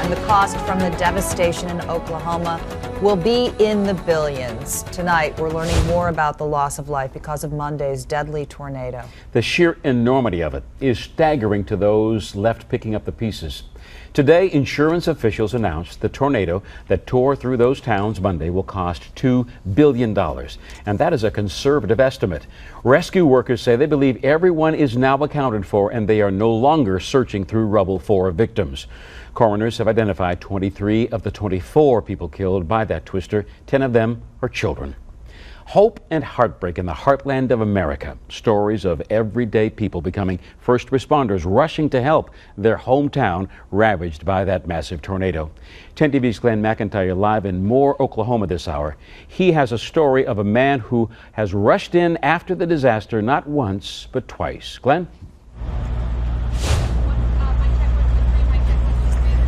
and the cost from the devastation in Oklahoma will be in the billions. Tonight, we're learning more about the loss of life because of Monday's deadly tornado. The sheer enormity of it is staggering to those left picking up the pieces. Today, insurance officials announced the tornado that tore through those towns Monday will cost $2 billion. And that is a conservative estimate. Rescue workers say they believe everyone is now accounted for and they are no longer searching through rubble for victims. Coroners have identified 23 of the 24 people killed by that twister. 10 of them are children. Hope and heartbreak in the heartland of America. Stories of everyday people becoming first responders rushing to help their hometown ravaged by that massive tornado. 10 TV's Glenn McIntyre live in Moore, Oklahoma this hour. He has a story of a man who has rushed in after the disaster not once but twice. Glenn?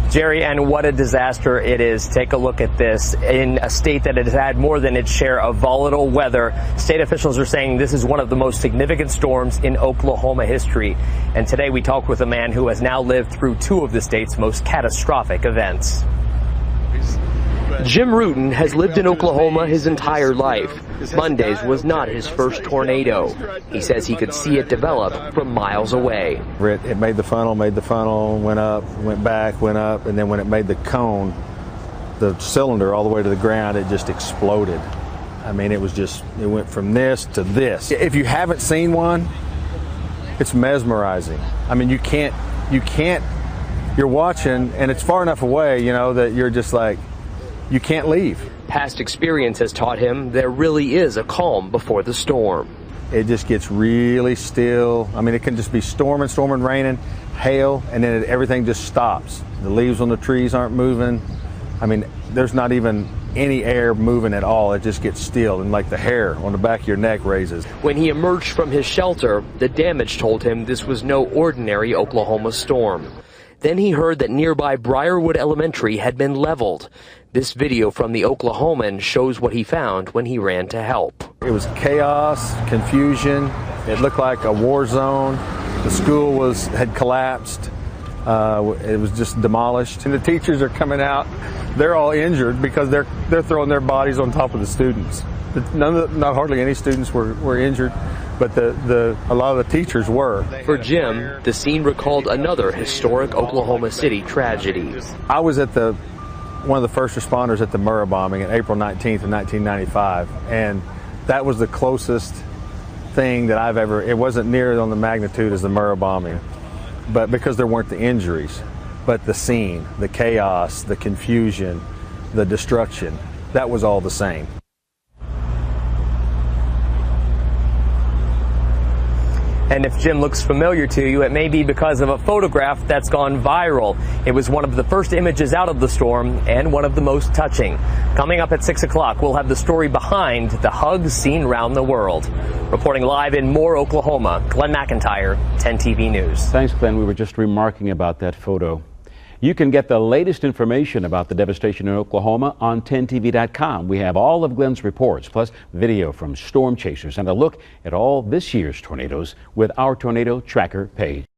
Jerry, and what a disaster it is. Take a look at this. In a state that has had more than its share of volatile weather, state officials are saying this is one of the most significant storms in Oklahoma history. And today we talk with a man who has now lived through two of the state's most catastrophic events. Jim Rutan has lived in Oklahoma his entire life. Monday's was not his first tornado. He says he could see it develop from miles away. It made the funnel, went up, went back, went up, and then when it made the cone, the cylinder all the way to the ground, it just exploded. I mean, it went from this to this. If you haven't seen one, it's mesmerizing. I mean, you can't, you're watching and it's far enough away, you know, that you're just like, you can't leave. Past experience has taught him there really is a calm before the storm. It just gets really still. I mean, it can just be storming, raining, hail, and then everything just stops. The leaves on the trees aren't moving. I mean, there's not even any air moving at all. It just gets still, and like the hair on the back of your neck raises. When he emerged from his shelter, the damage told him this was no ordinary Oklahoma storm. Then he heard that nearby Briarwood Elementary had been leveled. This video from the Oklahoman shows what he found when he ran to help. It was chaos, confusion. It looked like a war zone. The school had collapsed. It was just demolished. And the teachers are coming out. They're all injured because they're throwing their bodies on top of the students. Not hardly any students were injured, but a lot of the teachers were. For Jim, the scene recalled another historic Oklahoma City tragedy. I was at one of the first responders at the Murrah bombing on April 19th of 1995, and that was the closest thing that I've ever, it wasn't near on the magnitude as the Murrah bombing, but because there weren't the injuries, but the scene, the chaos, the confusion, the destruction, that was all the same. And if Jim looks familiar to you, it may be because of a photograph that's gone viral. It was one of the first images out of the storm and one of the most touching. Coming up at 6 o'clock, we'll have the story behind the hugs seen around the world. Reporting live in Moore, Oklahoma, Glenn McIntyre, 10 TV News. Thanks, Glenn. We were just remarking about that photo. You can get the latest information about the devastation in Oklahoma on 10tv.com. We have all of Glenn's reports, plus video from storm chasers and a look at all this year's tornadoes with our Tornado Tracker page.